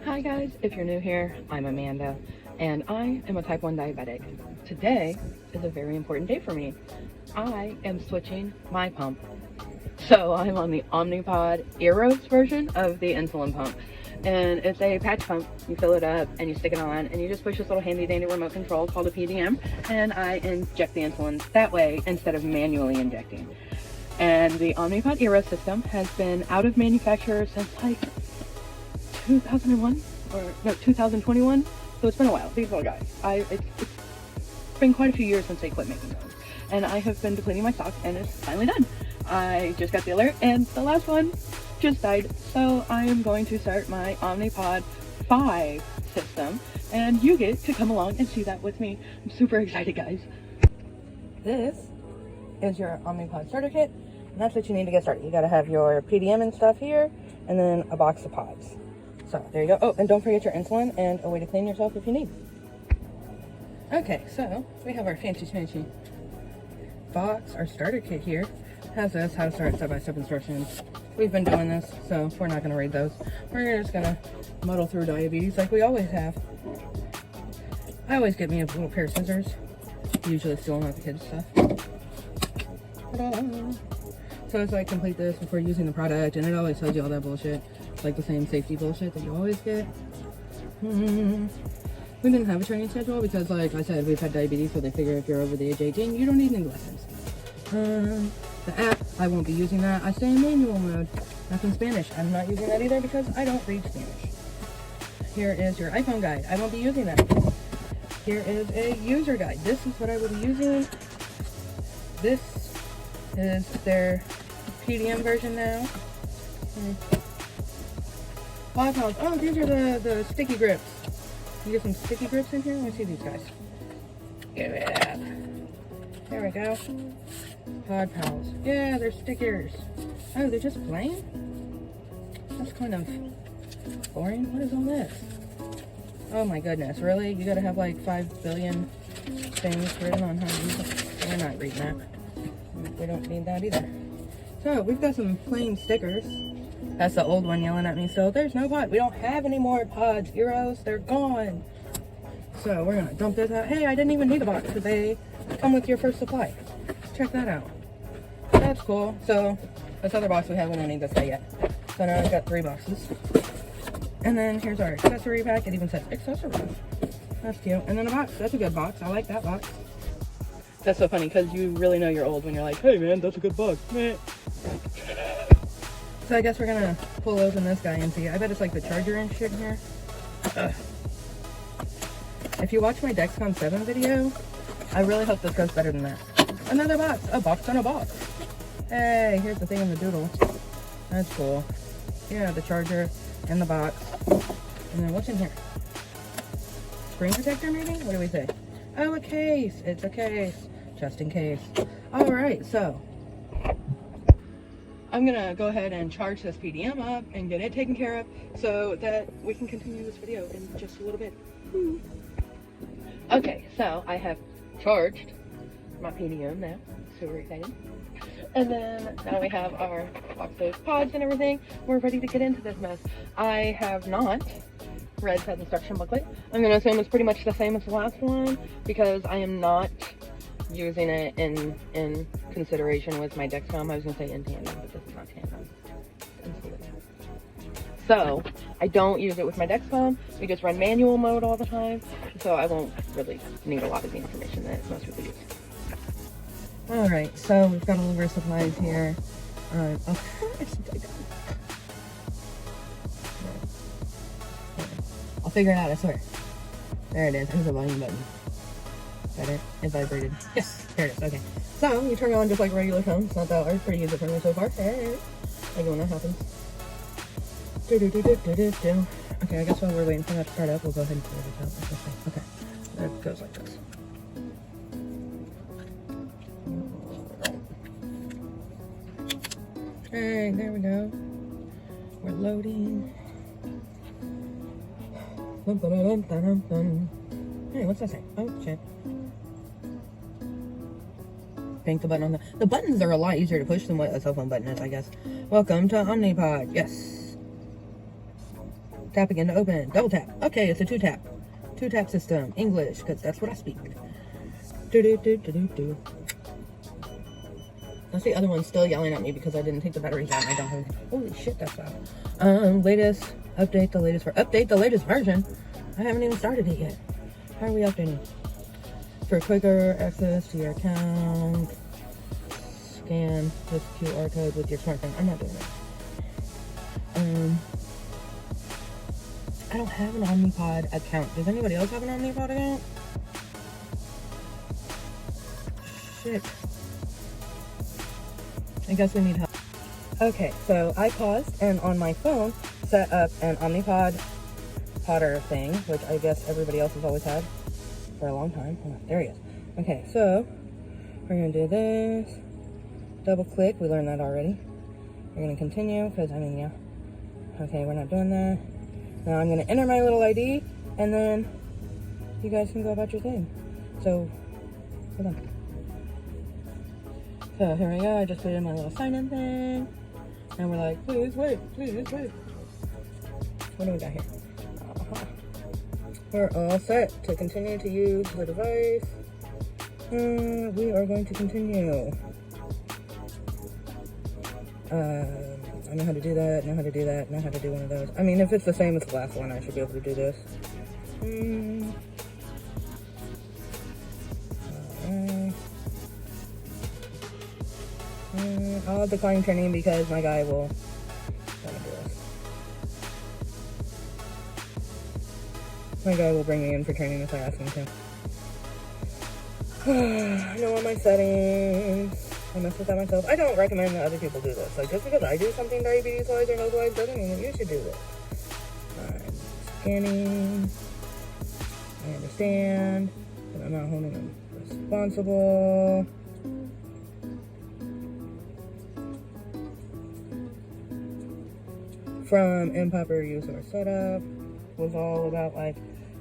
Hi guys, if you're new here, I'm Amanda, and I am a type 1 diabetic. Today is a very important day for me. I am switching my pump. So I'm on the Omnipod Eros version of the insulin pump. And it's a patch pump. You fill it up and you stick it on and you just push this little handy dandy remote control called a PDM, and I inject the insulin that way instead of manually injecting. And the Omnipod Eros system has been out of manufacture since like 2001 or no 2021, so it's been a while. These little guys, it's been quite a few years since they quit making those, and I have been depleting my stock, and it's finally done. I just got the alert, and the last one just died, so I am going to start my Omnipod 5 system, and you get to come along and see that with me. I'm super excited, guys. This is your Omnipod starter kit, and that's what you need to get started. You got to have your PDM and stuff here, and then a box of pods. So there you go. Oh, and don't forget your insulin and a way to clean yourself if you need. Okay, so we have our fancy schmancy box. Our starter kit here has this how to start step-by-step instructions. We've been doing this, so we're not going to read those. We're just going to muddle through diabetes like we always have. I always get me a little pair of scissors. Usually still not the kids' stuff. Ta-da! So as I complete this before using the product, and it always tells you all that bullshit, like the same safety bullshit that you always get. We didn't have a training schedule because, like I said, we've had diabetes, so they figure if you're over the age of 18, you don't need any lessons. The app, I won't be using that. I stay in manual mode. That's in Spanish. I'm not using that either because I don't read Spanish. Here is your iPhone guide. I won't be using that. Here is a user guide. This is what I will be using. This is their PDM version now. Pod. Oh, these are the sticky grips. You get some sticky grips in here? Let me see these guys. Yeah. There we go. Pod Pals. Yeah, they're stickers. Oh, they're just plain? That's kind of boring. What is all this? Oh my goodness, really? You gotta have like 5 billion things written on how to use it? We're not reading that. We don't need that either. So, we've got some plain stickers. That's the old one yelling at me. So, there's no pod. We don't have any more pods. Eros, they're gone. So, we're gonna dump this out. Hey, I didn't even need a box because they come with your first supply. Check that out. That's cool. So, this other box we have, we don't need this guy yet. So, now I've got 3 boxes. And then here's our accessory pack. It even says accessory. That's cute. And then a box. That's a good box. I like that box. That's so funny because you really know you're old when you're like, hey man, that's a good box. So I guess we're gonna pull open this guy and see. I bet it's like the charger and shit in here. If you watch my Dexcom 7 video, I really hope this goes better than that. Another box. A box on a box. Hey, here's the thing in the doodle. That's cool. Yeah, the charger and the box. And then what's in here? Screen protector maybe? What do we say? Oh, a case. It's a case. Just in case. Alright, so I'm gonna go ahead and charge this PDM up and get it taken care of so that we can continue this video in just a little bit. Woo. Okay, so I have charged my PDM now. Super excited. And then now we have our box of pods and everything. We're ready to get into this mess. I have not read that instruction booklet. I'm gonna assume it's pretty much the same as the last one because I am not using it in consideration with my Dexcom. I was gonna say in tandem, but this is not tandem. So I don't use it with my Dexcom. We just run manual mode all the time, so I won't really need a lot of the information that most people use. All right, so we've got all of our supplies here. I'll figure it out, I swear. There it is. There's a volume button. Is that it? It vibrated. Yes, there it is. Okay. So, you turn it on just like a regular phone. It's not that hard. Pretty user-friendly so far. Hey. Like when that happens. Okay, I guess while we're waiting for that to start up, we'll go ahead and clear this out. Okay. It goes like this. Alright, there we go. We're loading. Hey, what's that say? Oh, shit. Bank the button on the buttons are a lot easier to push than what a cell phone button is, I guess. Welcome to Omnipod. Yes. Tap again to open. Double tap. Okay, it's a two tap. Two tap system. English, because that's what I speak. Do do do do do do. That's the other one still yelling at me because I didn't take the batteries out and I don't have. Holy shit, that's loud. Latest update, the latest version. I haven't even started it yet. How are we updating? For quicker access to your account, scan this QR code with your smartphone. I'm not doing that. I don't have an Omnipod account. Does anybody else have an Omnipod account? Shit. I guess we need help. Okay, so I paused and on my phone set up an Omnipod Potter thing, which I guess everybody else has always had for a long time. Hold on, there he is. Okay, so we're gonna do this. Double click, we learned that already. We're gonna continue, because I mean, yeah. Okay, we're not doing that. Now I'm gonna enter my little ID, and then you guys can go about your thing. So, hold on. So here we go, I just put in my little sign-in thing. And we're like, please wait, please wait. What do we got here? We're all set to continue to use the device. We are going to continue. I know how to do that, know how to do that, know how to do one of those. I mean, if it's the same as the last one, I should be able to do this. I'll decline training because my guy will let me do this. My guy will bring me in for training if I ask him to. I know all my settings. I mess with that myself. I don't recommend that other people do this. Like, just because I do something diabetes-wise or health-wise doesn't mean that you should do this. I'm scanning. I understand. But I'm not holding them responsible. From improper use or setup was all about like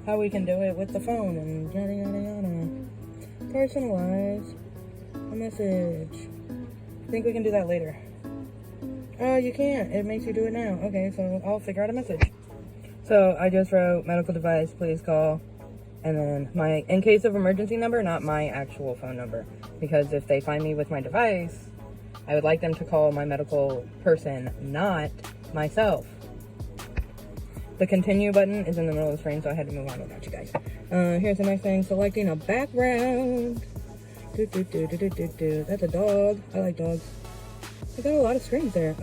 how we can do it with the phone and yada yada yada. Personalize a message. I think we can do that later. Oh, you can't. It makes you do it now. Okay, so I'll figure out a message. So I just wrote medical device, please call, and then my in case of emergency number, not my actual phone number, because if they find me with my device, I would like them to call my medical person, not myself. The continue button is in the middle of the screen, so I had to move on without you guys. Here's the next thing, selecting a background. That's a dog. I like dogs. I got a lot of screens there.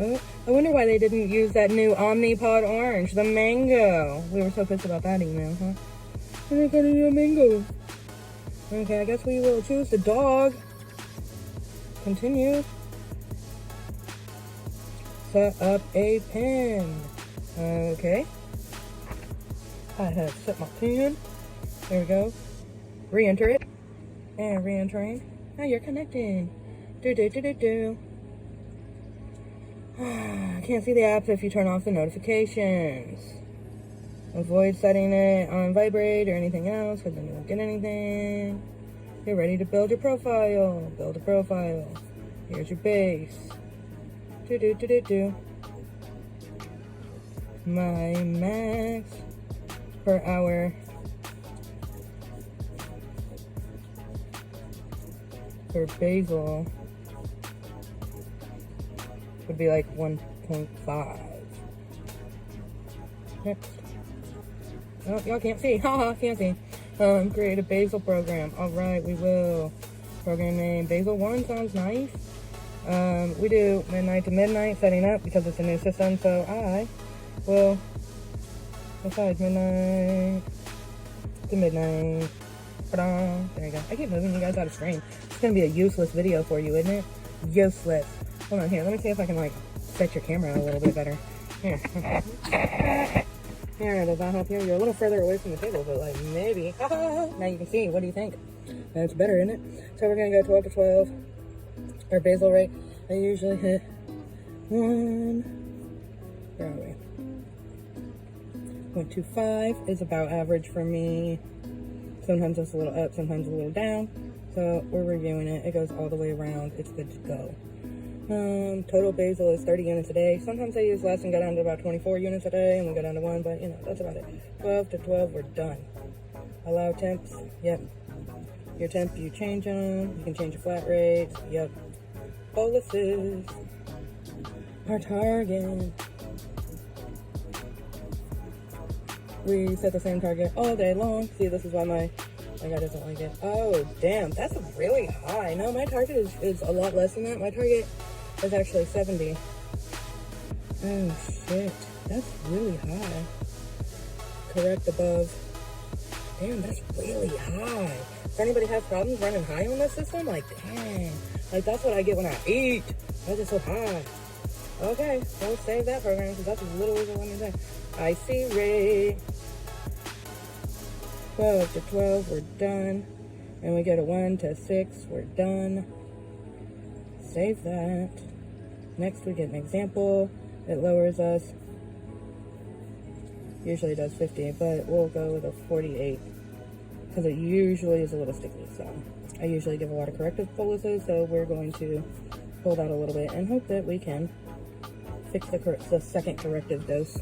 I wonder why they didn't use that new Omnipod orange, the mango. We were so pissed about that email, huh? And I got a new mango. Okay, I guess we will choose the dog. Continue. Set up a pin. Okay. I have set my pin. There we go. Re-enter it. And re-entering. Now you're connecting. I can't see the apps if you turn off the notifications. Avoid setting it on vibrate or anything else because then you won't get anything. You're ready to build your profile. Build a profile. Here's your base. My max per hour for basal would be like 1.5. Next. Oh, y'all can't see. Haha, can't see. Create a basal program. Alright, we will. Program name Basal 1 sounds nice. We do midnight to midnight setting up because it's a new system, so I will besides midnight to midnight. Ta-da. There you go. I keep moving you guys out of screen. It's gonna be a useless video for you, isn't it? Useless. Hold on here. Let me see if I can like set your camera a little bit better. Here. Here, does that help you? You're a little further away from the table, but like maybe. Now you can see. What do you think? That's better, isn't it? So we're gonna go 12 to 12. Our basal rate. I usually hit 1. Where are we? 0.25 is about average for me. Sometimes it's a little up, sometimes a little down. So we're reviewing it. It goes all the way around. It's good to go. Total basal is 30 units a day. Sometimes I use less and go down to about 24 units a day, and we go down to 1, but you know, that's about it. 12 to 12, we're done. Allow temps, yep. Your temp, you change them. You can change your flat rates, yep. Boluses, our target. We set the same target all day long. See, this is why my guy doesn't like it. Oh, damn, that's really high. No, my target is a lot less than that. My target is actually 70. Oh, shit. That's really high. Correct above. Damn, that's really high. Does anybody have problems running high on this system? Like, dang. Like, that's what I get when I eat. I get so high. Okay, we'll save that program because that's literally what I'm saying. IC rate. 12 to 12, we're done. And we go to 1 to 6, we're done. Save that. Next, we get an example. It lowers us. Usually does 50, but we'll go with a 48 because it usually is a little sticky. So I usually give a lot of corrective boluses, so we're going to pull that a little bit and hope that we can fix the second corrective dose.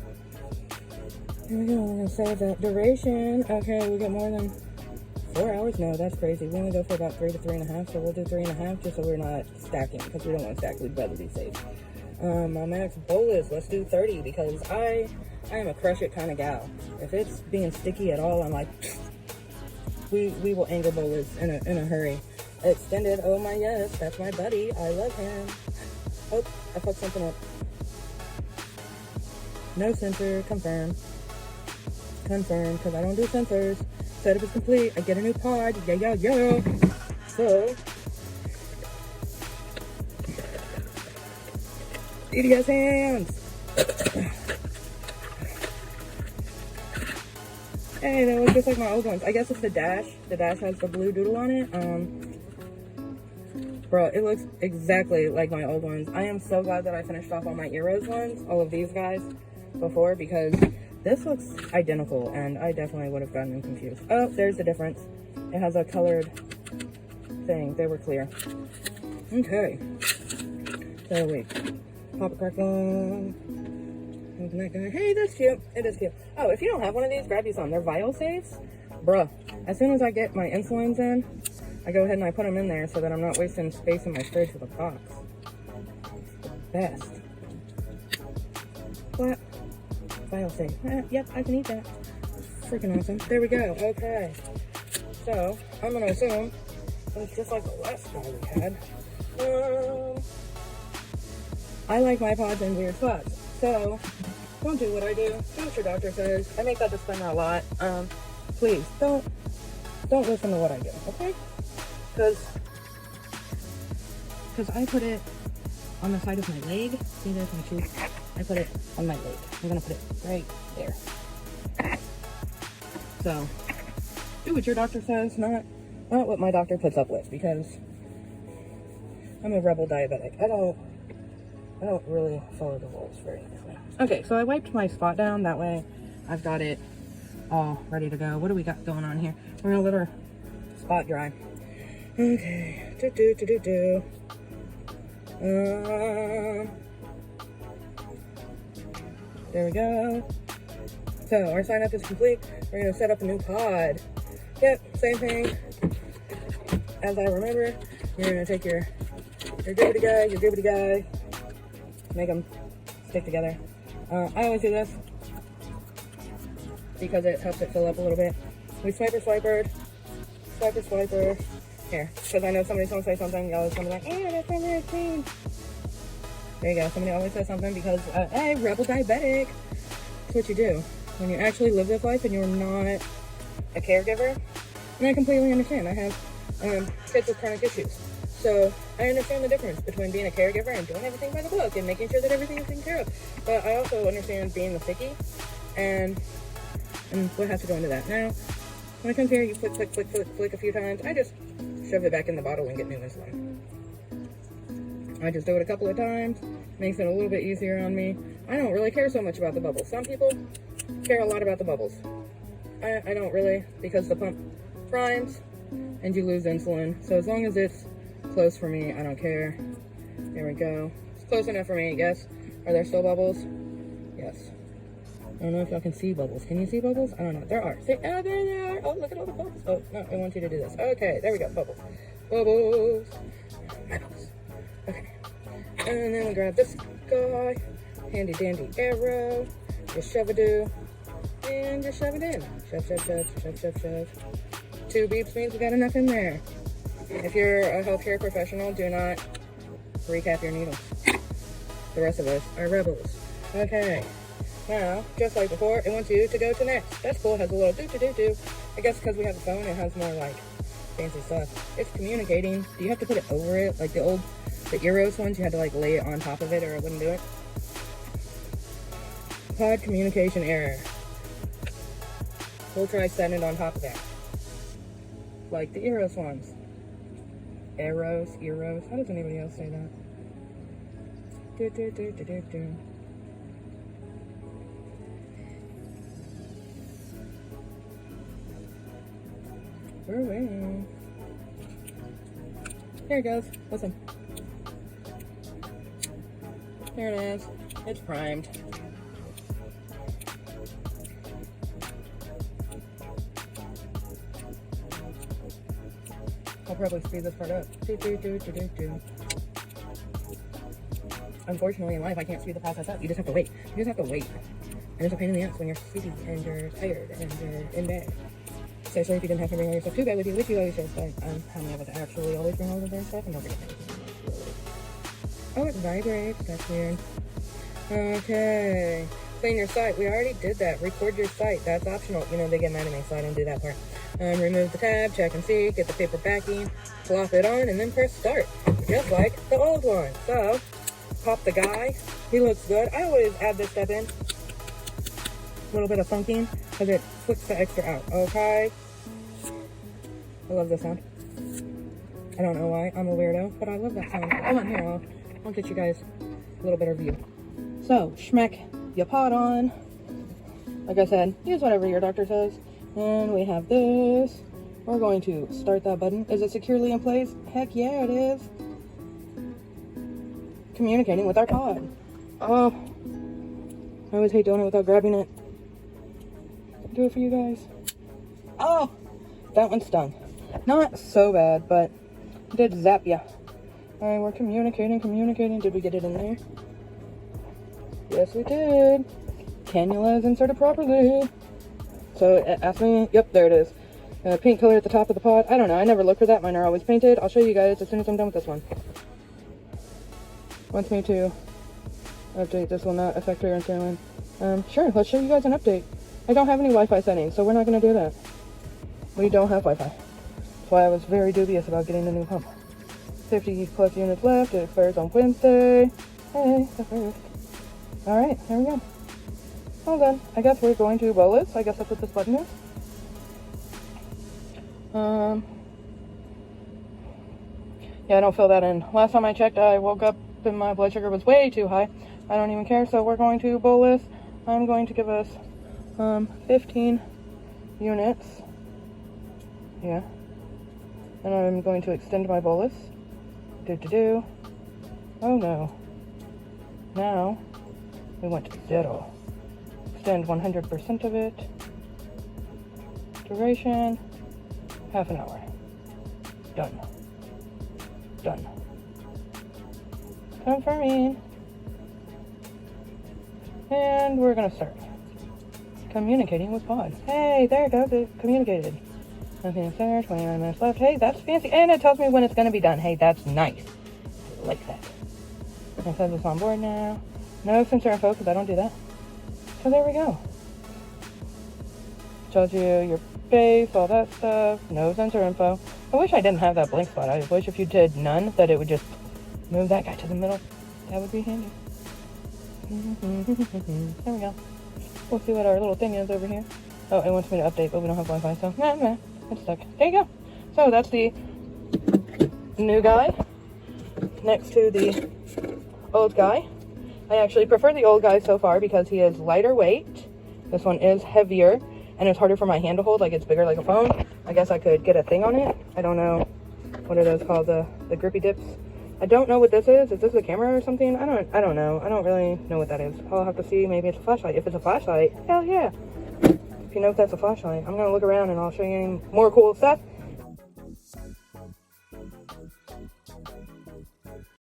Here we go, we're gonna save that duration. Okay, we get more than 4 hours. No, that's crazy. We only go for about 3 to 3.5, so we'll do 3.5 just so we're not stacking, because we don't want to stack. We'd rather be safe. My max bolus, let's do 30 because I am a crush it kind of gal. If it's being sticky at all, I'm like, we will anger bolus in a hurry. Extended, oh my yes, that's my buddy. I love him. Oh, I fucked something up. No sensor, confirm. Confirm, because I don't do sensors. Setup is complete. I get a new pod. Yeah. So, EDS hands. Hey, they look just like my old ones. I guess it's the dash. The dash has the blue doodle on it. Bro, it looks exactly like my old ones. I am so glad that I finished off all my Eros ones, all of these guys, before, because this looks identical, and I definitely would have gotten confused. Oh, there's the difference. It has a colored thing. They were clear. Okay. So, wait. Pop a crackle. Open that guy. Hey, that's cute. It is cute. Oh, if you don't have one of these, grab you some. They're vial safes. Bruh. As soon as I get my insulins in, I go ahead and I put them in there so that I'm not wasting space in my fridge with a box. It's the best. What? Vial safe. Yep, I can eat that. Freaking awesome. There we go. Okay. So, I'm going to assume it's just like the last guy we had. I like my pods in weird spots. So, don't do what I do. Do what your doctor says. I make that disclaimer a lot. Please, don't listen to what I do, okay? Because I put it on the side of my leg. See, there's my tooth. I put it on my leg. I'm going to put it right there. So, do what your doctor says, not what my doctor puts up with, because I'm a rebel diabetic. I don't really follow the rules very nicely. Okay, so I wiped my spot down. That way I've got it all ready to go. What do we got going on here? We're going to let our spot dry. Okay. There we go. So our sign up is complete. We're going to set up a new pod. Yep, same thing as I remember. You're going to take your dribbity guy, make them stick together. I always do this because it helps it fill up a little bit. We swiper. Here, because I know somebody's going to say something. Y'all is going to be like, that's my little team. There you go. Somebody always says something because, hey, rebel diabetic. That's what you do when you actually live this life and you're not a caregiver. And I completely understand. I have kids with chronic issues. So I understand the difference between being a caregiver and doing everything by the book and making sure that everything is taken care of. But I also understand being the sickie and what has to go into that. Now, when it comes here, you flick a few times. I just shove it back in the bottle and get new insulin. I just do it a couple of times. Makes it a little bit easier on me. I don't really care so much about the bubbles. Some people care a lot about the bubbles. I don't really, because the pump primes and you lose insulin. So as long as it's close for me, I don't care. There we go. It's close enough for me, I guess. Are there still bubbles? Yes. I don't know if y'all can see bubbles. Can you see bubbles? I don't know. There are. See, there they are. Oh, look at all the bubbles. Oh, no, I want you to do this. Okay, there we go. Bubbles. Bubbles. Bubbles. Okay. And then we grab this guy. Handy dandy arrow. Just shove a do. And just shove it in. Shove, shove, shove, shove, shove, shove. 2 beeps means we got enough in there. If you're a healthcare professional, do not recap your needle. The rest of us are rebels. Okay. Now, just like before, it wants you to go to next. That's cool. It has a little do-do-do-do. I guess because we have a phone, it has more, like, fancy stuff. It's communicating. Do you have to put it over it? Like the Eros ones, you had to, like, lay it on top of it or it wouldn't do it. Pod communication error. We'll try setting it on top of that. Like the Eros ones. Eros. How does anybody else say that? Do. We're waiting. There it goes. Listen. There it is. It's primed. I'll probably speed this part up. Do. Unfortunately, in life, I can't speed the process up. You just have to wait. And it's a pain in the ass when you're sleepy and you're tired and you're in bed. Especially if you didn't have to bring all your stuff to bed with you, which you always should, but I'm able to actually always bring all of their stuff and don't forget anything. Oh, it vibrates. That's weird. Okay. Clean your site. We already did that. Record your site. That's optional. You know, they get mad at me, so I didn't do that part. Remove the tab, check and see, get the paper backing, plop it on, and then press start. Just like the old one. So, pop the guy. He looks good. I always add this step in. A little bit of funking, because it flicks the extra out. Okay. I love this sound. I don't know why. I'm a weirdo, but I love that sound. Come on here. I'll get you guys a little better view. So, schmeck your pod on. Like I said, use whatever your doctor says. And we have this. We're going to start that button. Is it securely in place? Heck yeah, it is. Communicating with our pod. Oh, I always hate doing it without grabbing it. Do it for you guys. Oh, that one stung. Not so bad, but it did zap ya. Alright, we're communicating. Did we get it in there? Yes, we did. Cannula is inserted properly. So it asked me, yep, there it is. Paint color at the top of the pod. I don't know, I never look for that. Mine are always painted. I'll show you guys as soon as I'm done with this one. Wants me to update. This will not affect your insulin. Sure, let's show you guys an update. I don't have any Wi-Fi settings, so we're not going to do that. We don't have Wi-Fi. That's why I was very dubious about getting the new pump. 50 plus units left. It expires on Wednesday. Hey, the first. Alright, there we go. Well then, I guess we're going to bolus. I guess that's what this button is. Yeah, I don't fill that in. Last time I checked, I woke up and my blood sugar was way too high. I don't even care, so we're going to bolus. I'm going to give us 15 units. Yeah. And I'm going to extend my bolus. Do. Oh no. Now, we want to 0. Extend 100% of it. Duration, half an hour. Done. Confirming. And we're gonna start communicating with pod. Hey, there it goes, it communicated. Nothing is there, 29 minutes left. Hey, that's fancy. And it tells me when it's gonna be done. Hey, that's nice. I like that. It says it's on board now. No sensor info, because I don't do that. So there we go. Tells you your base, all that stuff. No sensor info. I wish I didn't have that blank spot. I wish if you did none, that it would just move that guy to the middle. That would be handy. There we go. We'll see what our little thing is over here. Oh, it wants me to update, but we don't have Wi-Fi, so it's stuck. There you go. So that's the new guy next to the old guy. I actually prefer the old guy so far because he is lighter weight. This one is heavier and it's harder for my hand to hold, like it's bigger like a phone. I guess I could get a thing on it. I don't know. What are those called? The grippy dips. I don't know what this is. Is this a camera or something? I don't know. I don't really know what that is. I'll have to see. Maybe it's a flashlight. If it's a flashlight, hell yeah. If you know if that's a flashlight, I'm gonna look around and I'll show you more cool stuff.